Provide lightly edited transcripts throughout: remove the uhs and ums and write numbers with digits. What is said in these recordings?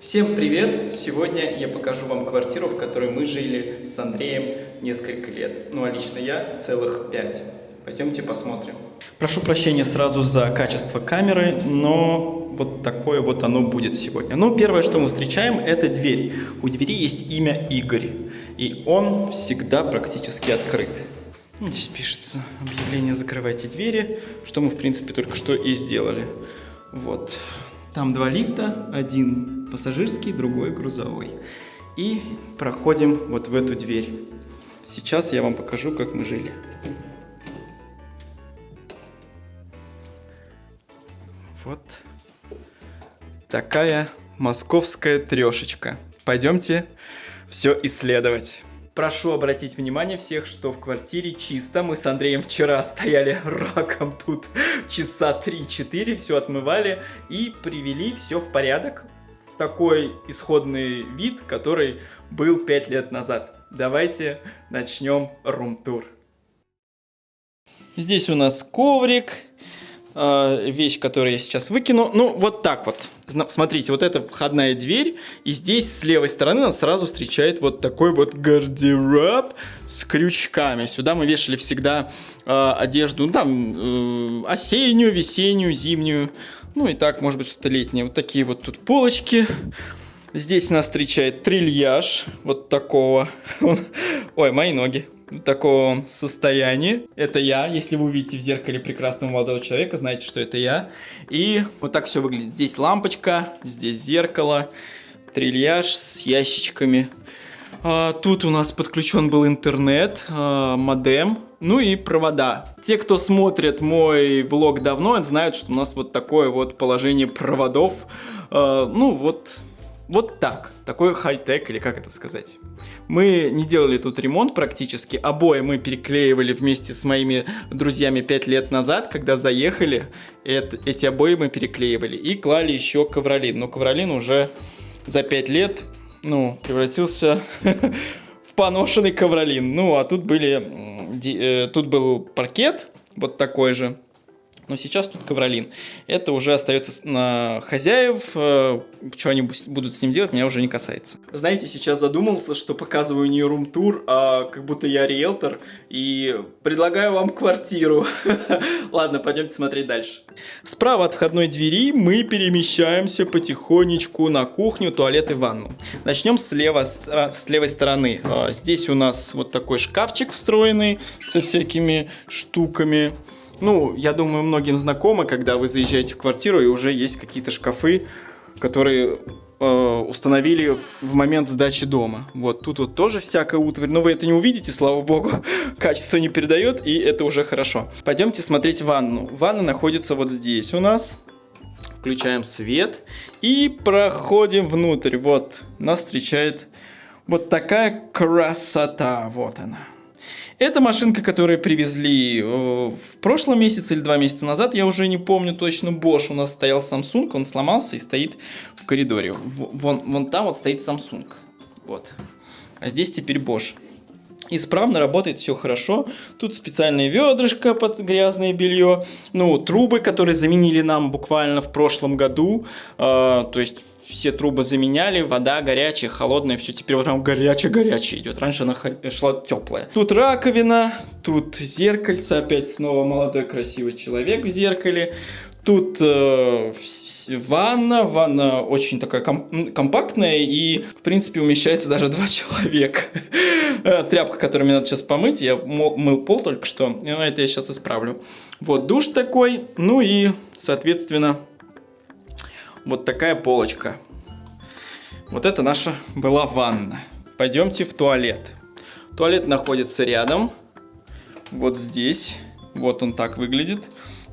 Всем привет! Сегодня я покажу вам квартиру, в которой мы жили с Андреем несколько лет. Ну а лично я целых 5. Пойдемте посмотрим. Прошу прощения сразу за качество камеры, но вот такое вот оно будет сегодня. Ну, первое, что мы встречаем, это дверь. У двери есть имя Игорь, и он всегда практически открыт. Здесь пишется объявление «Закрывайте двери», что мы, в принципе, только что и сделали. Вот. Там два лифта, один пассажирский, другой грузовой. И проходим вот в эту дверь. Сейчас я вам покажу, как мы жили. Вот такая московская трешечка. Пойдемте все исследовать. Прошу обратить внимание всех, что в квартире чисто. Мы с Андреем вчера стояли раком тут часа 3-4, все отмывали и привели все в порядок. В такой исходный вид, который был 5 лет назад. Давайте начнем рум-тур. Здесь у нас коврик. Вещь, которую я сейчас выкину. Ну, вот так вот. Смотрите, вот это входная дверь. И здесь с левой стороны нас сразу встречает вот такой вот гардероб с крючками. Сюда мы вешали всегда одежду, ну, там, осеннюю, весеннюю, зимнюю. Ну, и так, может быть, что-то летнее. Вот такие вот тут полочки. Здесь нас встречает трильяж. Вот такого. Ой, мои ноги. В таком состоянии. Это я. Если вы увидите в зеркале прекрасного молодого человека, знаете, что это я. И вот так все выглядит. Здесь лампочка, здесь зеркало, трильяж с ящичками. Тут у нас подключен был интернет, модем, ну и провода. Те, кто смотрит мой влог давно, знают, что у нас вот такое вот положение проводов. Ну вот так. Такой хай-тек, или как это сказать. Мы не делали тут ремонт практически. Обои мы переклеивали вместе с моими друзьями 5 лет назад, когда заехали. Эти обои мы переклеивали. И клали еще ковролин. Но ковролин уже за 5 лет, ну, превратился в поношенный ковролин. Ну, а тут был паркет, вот такой же. Но сейчас тут ковролин. Это уже остается на хозяев. Что они будут с ним делать, меня уже не касается. Знаете, сейчас задумался, что показываю не рум-тур, а как будто я риэлтор. И предлагаю вам квартиру. Ладно, пойдемте смотреть дальше. Справа от входной двери мы перемещаемся потихонечку на кухню, туалет и ванну. Начнем с левой стороны. Здесь у нас вот такой шкафчик встроенный со всякими штуками. Ну, я думаю, многим знакомо, когда вы заезжаете в квартиру и уже есть какие-то шкафы, которые установили в момент сдачи дома. Вот тут вот тоже всякая утварь, но вы это не увидите, слава богу, качество не передает, и это уже хорошо. Пойдемте смотреть ванну. Ванна находится вот здесь у нас. Включаем свет и проходим внутрь. Вот, нас встречает вот такая красота. Вот она. Это машинка, которую привезли в прошлом месяце или 2 месяца назад, я уже не помню точно. Bosch, у нас стоял Samsung, он сломался и стоит в коридоре. Вон там вот стоит Samsung. Вот. А здесь теперь Bosch. Исправно работает, все хорошо. Тут специальные ведрышко под грязное белье. Ну, трубы, которые заменили нам буквально в прошлом году. То есть все трубы заменяли, вода горячая, холодная, все теперь вот прям горячая идет. Раньше она шла теплая. Тут раковина, тут зеркальце, опять снова молодой красивый человек в зеркале. Тут ванна очень такая компактная и, в принципе, умещается даже 2 человека. Тряпка, которую мне надо сейчас помыть, я мыл пол только что, но это я сейчас исправлю. Вот душ такой, ну и, соответственно, вот такая полочка. Вот это наша была ванна. Пойдемте в туалет. Туалет находится рядом. Вот здесь. Вот он так выглядит.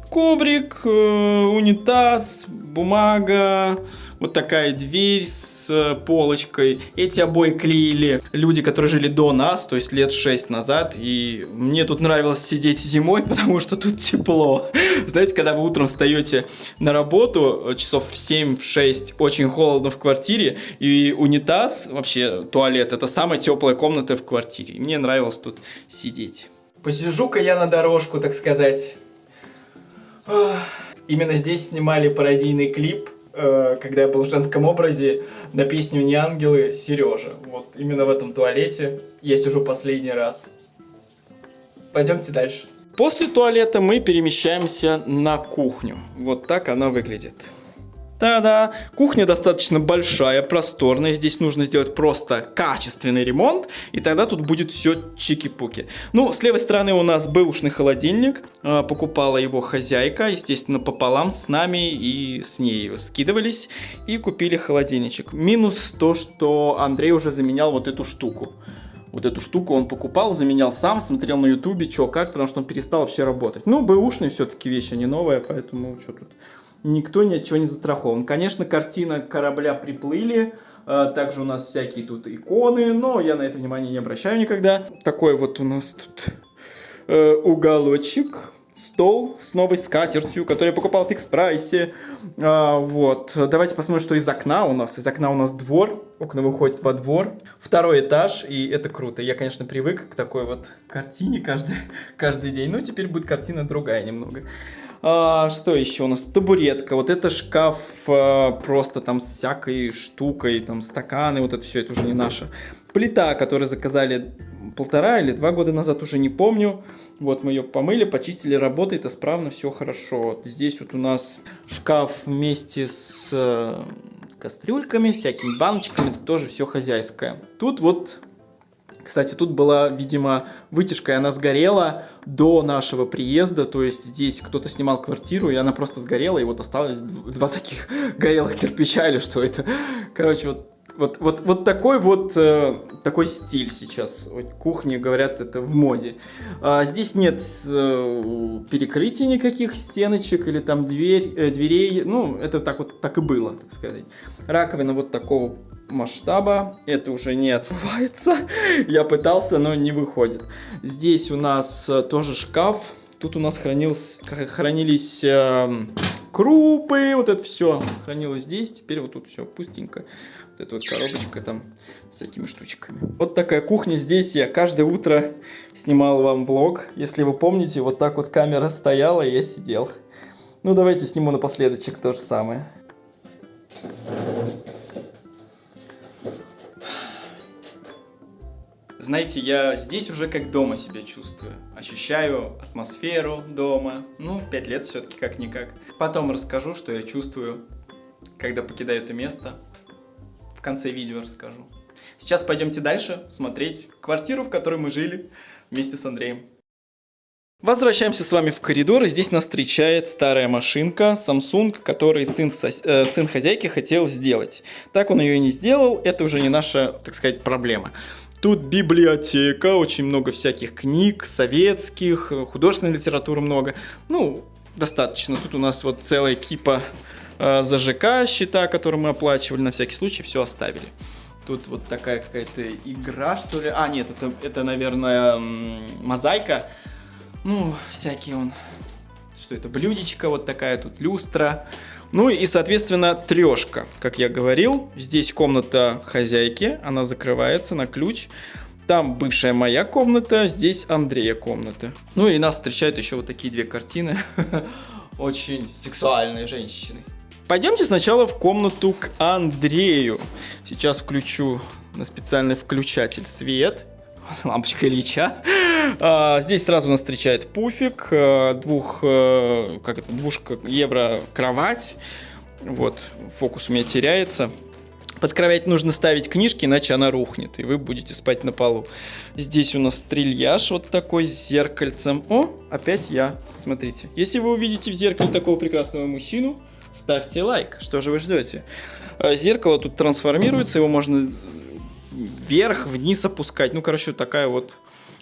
Коврик, унитаз, бумага, вот такая дверь с полочкой. Эти обои клеили люди, которые жили до нас, то есть лет 6 назад. И мне тут нравилось сидеть зимой, потому что тут тепло. Знаете, когда вы утром встаете на работу, часов в 7-6, очень холодно в квартире, и унитаз, вообще туалет, это самая теплая комната в квартире. И мне нравилось тут сидеть. Посижу-ка я на дорожку, так сказать. Именно здесь снимали пародийный клип когда я был в женском образе, на песню «Не ангелы» Сережа. Вот именно в этом туалете я сижу последний раз. Пойдемте дальше. После туалета мы перемещаемся на кухню. Вот так она выглядит. Та-да! Кухня достаточно большая, просторная. Здесь нужно сделать просто качественный ремонт, и тогда тут будет все чики-пуки. Ну, с левой стороны у нас бэушный холодильник. Покупала его хозяйка, естественно, пополам с нами и с ней скидывались. И купили холодильничек. Минус то, что Андрей уже заменял вот эту штуку. Вот эту штуку он покупал, заменял сам, смотрел на ютубе, что как, потому что он перестал вообще работать. Ну, бэушные все-таки вещи, не новые, поэтому что тут... Никто ни от чего не застрахован. Конечно, картина корабля приплыли. Также у нас всякие тут иконы. Но я на это внимание не обращаю никогда. Такой вот у нас тут уголочек. Стол с новой скатертью, который я покупал в фикс-прайсе. Вот. Давайте посмотрим, что из окна у нас. Из окна у нас двор. Окна выходят во двор. Второй этаж. И это круто. Я, конечно, привык к такой вот картине каждый день. Но теперь будет картина другая немного. Что еще у нас? Табуретка. Вот это шкаф просто там с всякой штукой, там стаканы, вот это все, это уже не наше. Плита, которую заказали 1,5 или 2 года назад, уже не помню. Вот мы ее помыли, почистили, работает исправно, все хорошо. Вот здесь вот у нас шкаф вместе с кастрюльками, всякими баночками, это тоже все хозяйское. Тут вот... Кстати, тут была, видимо, вытяжка, и она сгорела до нашего приезда. То есть здесь кто-то снимал квартиру, и она просто сгорела, и вот осталось 2 таких горелых кирпича, или что это. Короче, вот такой вот такой стиль сейчас. Кухни, говорят, это в моде. Здесь нет перекрытий никаких, стеночек или там дверей. Ну, это так и было, так сказать. Раковина вот такого масштаба. Это уже не отмывается. Я пытался, но не выходит. Здесь у нас тоже шкаф. Тут у нас хранились крупы. Вот это все хранилось здесь. Теперь вот тут все пустенько. Вот эта вот коробочка там с всякими штучками. Вот такая кухня. Здесь я каждое утро снимал вам влог. Если вы помните, вот так вот камера стояла, и я сидел. Ну, давайте сниму напоследочек то же самое. Знаете, я здесь уже как дома себя чувствую. Ощущаю атмосферу дома. Ну, 5 лет все-таки как-никак. Потом расскажу, что я чувствую, когда покидаю это место. В конце видео расскажу. Сейчас пойдемте дальше смотреть квартиру, в которой мы жили вместе с Андреем. Возвращаемся с вами в коридор, и здесь нас встречает старая машинка Samsung, которую сын хозяйки хотел сделать. Так он ее и не сделал, это уже не наша, так сказать, проблема. Тут библиотека, очень много всяких книг, советских, художественной литературы много. Ну, достаточно. Тут у нас вот целая кипа за ЖК счета, которые мы оплачивали, на всякий случай все оставили. Тут вот такая какая-то игра, что ли. А, нет, это наверное, мозаика. Ну, всякие он... Что это? Блюдечко вот такая, тут люстра. Ну и, соответственно, трешка. Как я говорил, здесь комната хозяйки. Она закрывается на ключ. Там бывшая моя комната, здесь Андрея комната. Ну и нас встречают еще вот такие 2 картины. Очень сексуальные женщины. Пойдемте сначала в комнату к Андрею. Сейчас включу на специальный включатель свет. Лампочка Ильича. Здесь сразу нас встречает пуфик, 2 евро кровать. Вот, фокус у меня теряется. Под кровать нужно ставить книжки, иначе она рухнет, и вы будете спать на полу. Здесь у нас трильяж вот такой с зеркальцем. О, опять я. Смотрите. Если вы увидите в зеркале такого прекрасного мужчину, ставьте лайк. Что же вы ждете? Зеркало тут трансформируется, его можно вверх, вниз опускать. Ну, короче, такая вот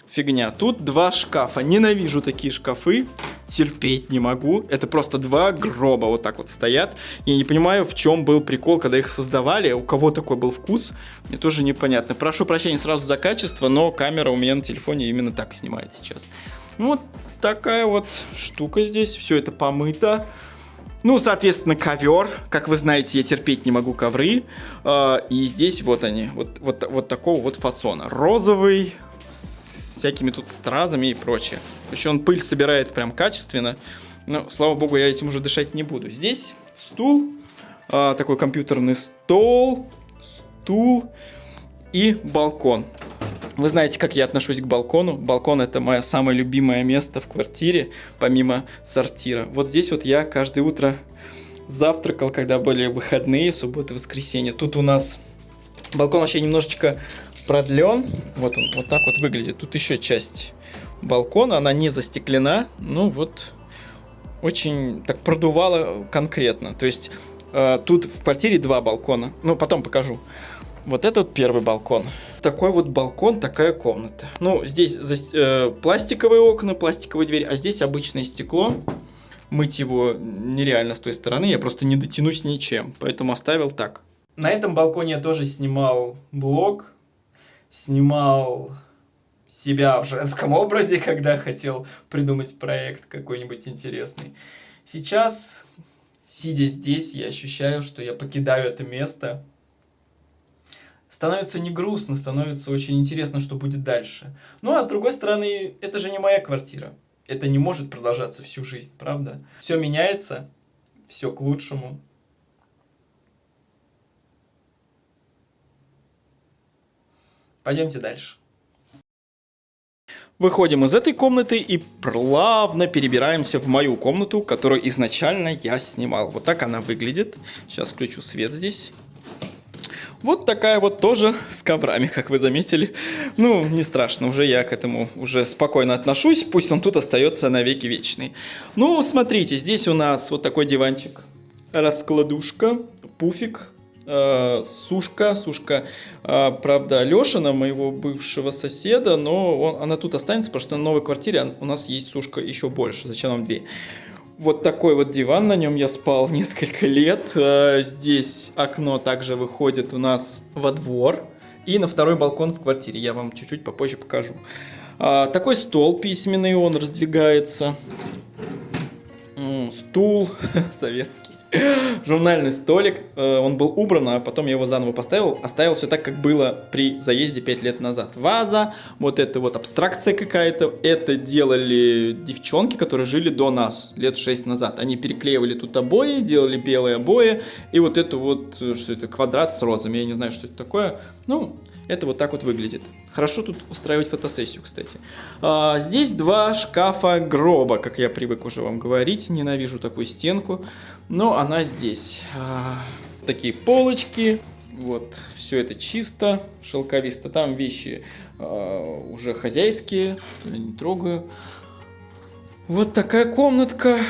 фигня. Тут 2 шкафа. Ненавижу такие шкафы. Терпеть не могу. Это просто 2 гроба вот так вот стоят. Я не понимаю, в чем был прикол, когда их создавали. У кого такой был вкус, мне тоже непонятно. Прошу прощения сразу за качество, но камера у меня на телефоне именно так снимает сейчас. Вот такая вот штука здесь. Все это помыто. Ну, соответственно, ковер. Как вы знаете, я терпеть не могу ковры. И здесь вот они. Вот такого вот фасона. Розовый, с всякими тут стразами и прочее. Еще он пыль собирает прям качественно. Но, слава богу, я этим уже дышать не буду. Здесь стул. такой компьютерный стол, стул и балкон. Вы знаете, как я отношусь к балкону. Балкон — это мое самое любимое место в квартире, помимо сортира. Вот здесь вот я каждое утро завтракал, когда были выходные, субботы, воскресенье. Тут у нас балкон вообще немножечко продлен. Вот он, вот так вот выглядит. Тут еще часть балкона, она не застеклена. Ну вот, очень так продувало конкретно. То есть тут в квартире 2 балкона. Ну, потом покажу. Вот это вот первый балкон. Такой вот балкон, такая комната. Ну, здесь пластиковые окна, пластиковая дверь, а здесь обычное стекло. Мыть его нереально с той стороны, я просто не дотянусь ничем, поэтому оставил так. На этом балконе я тоже снимал влог, снимал себя в женском образе, когда хотел придумать проект какой-нибудь интересный. Сейчас, сидя здесь, я ощущаю, что я покидаю это место. Становится не грустно, становится очень интересно, что будет дальше. Ну, а с другой стороны, это же не моя квартира. Это не может продолжаться всю жизнь, правда? Все меняется, все к лучшему. Пойдемте дальше. Выходим из этой комнаты и плавно перебираемся в мою комнату, которую изначально я снимал. Вот так она выглядит. Сейчас включу свет здесь. Вот такая вот тоже с коврами, как вы заметили. Ну, не страшно, уже я к этому уже спокойно отношусь. Пусть он тут остается навеки вечный. Ну, смотрите, здесь у нас вот такой диванчик. Раскладушка, пуфик, сушка. Правда, Лешина, моего бывшего соседа, но она тут останется, потому что на новой квартире у нас есть сушка еще больше. Зачем нам 2? Вот такой вот диван, на нем я спал несколько лет. Здесь окно также выходит у нас во двор и на второй балкон в квартире. Я вам чуть-чуть попозже покажу. Такой стол письменный, он раздвигается. Стул советский. Журнальный столик, он был убран, а потом я его заново поставил. Оставил все так, как было при заезде 5 лет назад. Ваза, вот это вот абстракция какая-то. Это делали девчонки, которые жили до нас лет 6 назад. Они переклеивали тут обои, делали белые обои. И вот это вот, что это, квадрат с розами. Я не знаю, что это такое. Ну, это вот так вот выглядит. Хорошо тут устраивать фотосессию, кстати. Здесь 2 шкафа гроба, как я привык уже вам говорить. Ненавижу такую стенку, но она здесь. Такие полочки. Вот, все это чисто, шелковисто. Там вещи уже хозяйские, я не трогаю. Вот такая комнатка,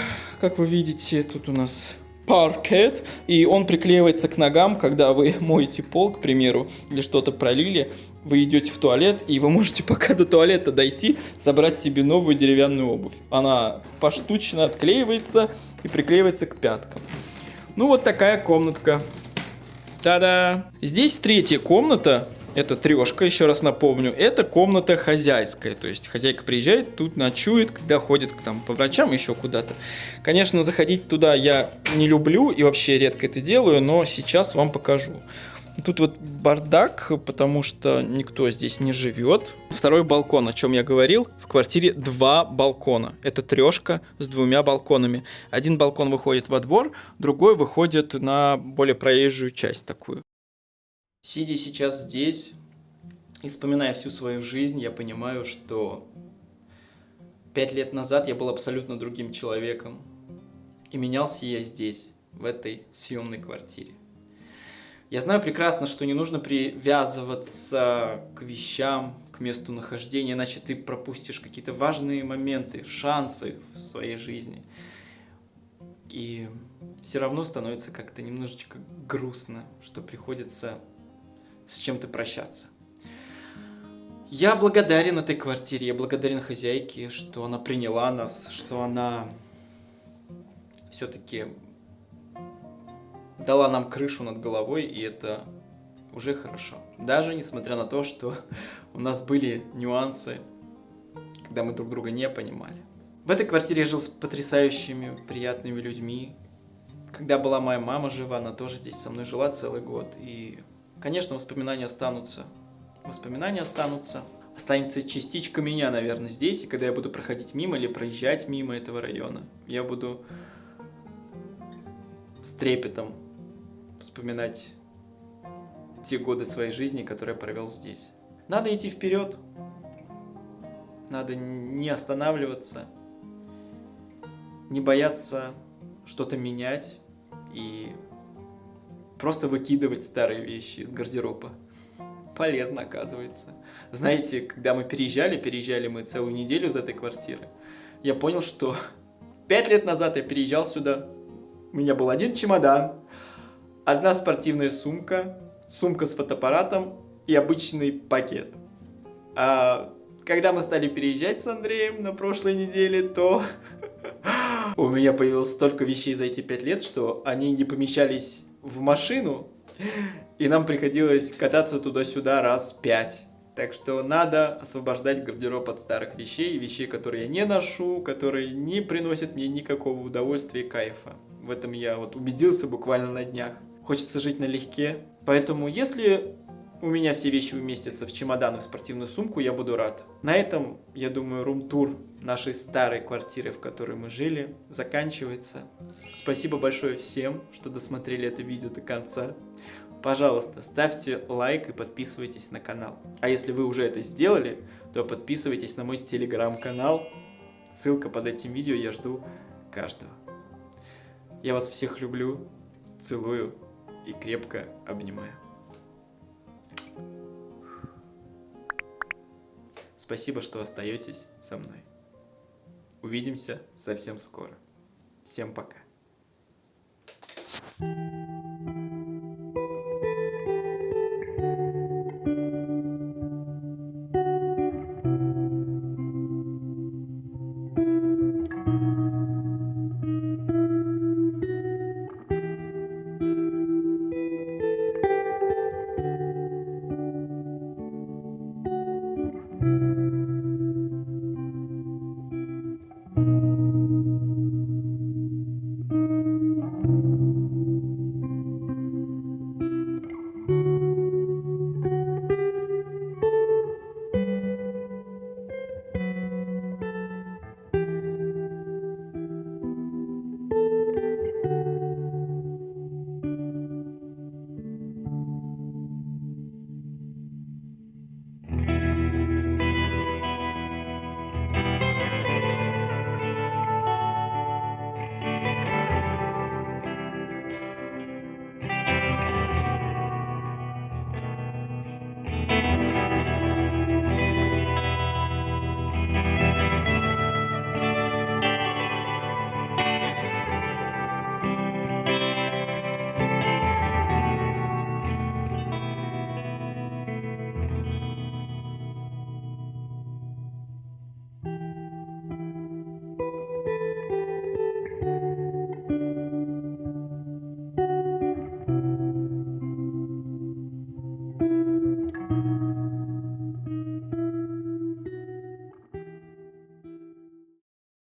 как вы видите, тут у нас паркет, и он приклеивается к ногам, когда вы моете пол, к примеру, или что-то пролили, вы идете в туалет, и вы можете пока до туалета дойти, собрать себе новую деревянную обувь. Она поштучно отклеивается и приклеивается к пяткам. Ну вот такая комнатка. Та-да! Здесь 3-я комната. Это 3-шка, еще раз напомню. Это комната хозяйская. То есть хозяйка приезжает, тут ночует, когда ходит там, по врачам, еще куда-то. Конечно, заходить туда я не люблю и вообще редко это делаю, но сейчас вам покажу. Тут вот бардак, потому что никто здесь не живет. 2-й балкон, о чем я говорил. В квартире 2 балкона. Это 3-шка с 2 балконами. Один балкон выходит во двор, другой выходит на более проезжую часть такую. Сидя сейчас здесь и вспоминая всю свою жизнь, я понимаю, что 5 лет назад я был абсолютно другим человеком. И менялся я здесь, в этой съемной квартире. Я знаю прекрасно, что не нужно привязываться к вещам, к месту нахождения, иначе ты пропустишь какие-то важные моменты, шансы в своей жизни. И все равно становится как-то немножечко грустно, что приходится с чем-то прощаться. Я благодарен этой квартире, я благодарен хозяйке, что она приняла нас, что она все-таки дала нам крышу над головой, и это уже хорошо. Даже несмотря на то, что у нас были нюансы, когда мы друг друга не понимали. В этой квартире я жил с потрясающими, приятными людьми. Когда была моя мама жива, она тоже здесь со мной жила целый год. И, конечно, воспоминания останутся. Останется частичка меня, наверное, здесь. И когда я буду проходить мимо или проезжать мимо этого района, я буду с трепетом вспоминать те годы своей жизни, которые я провел здесь. Надо идти вперед. Надо не останавливаться, не бояться что-то менять и просто выкидывать старые вещи из гардероба. Полезно, оказывается. Знаете, когда мы переезжали мы целую неделю из этой квартиры, я понял, что 5 лет назад я переезжал сюда, у меня был один чемодан, одна спортивная сумка, сумка с фотоаппаратом и обычный пакет. А когда мы стали переезжать с Андреем на прошлой неделе, то у меня появилось столько вещей за эти 5 лет, что они не помещались в машину, и нам приходилось кататься туда-сюда раз 5. Так что надо освобождать гардероб от старых вещей, вещей, которые я не ношу, которые не приносят мне никакого удовольствия и кайфа. В этом я вот убедился буквально на днях. Хочется жить налегке. Поэтому, если у меня все вещи уместятся в чемодан и в спортивную сумку, я буду рад. На этом, я думаю, рум-тур нашей старой квартиры, в которой мы жили, заканчивается. Спасибо большое всем, что досмотрели это видео до конца. Пожалуйста, ставьте лайк и подписывайтесь на канал. А если вы уже это сделали, то подписывайтесь на мой телеграм-канал. Ссылка под этим видео, я жду каждого. Я вас всех люблю, целую и крепко обнимаю. Спасибо, что остаетесь со мной. Увидимся совсем скоро. Всем пока.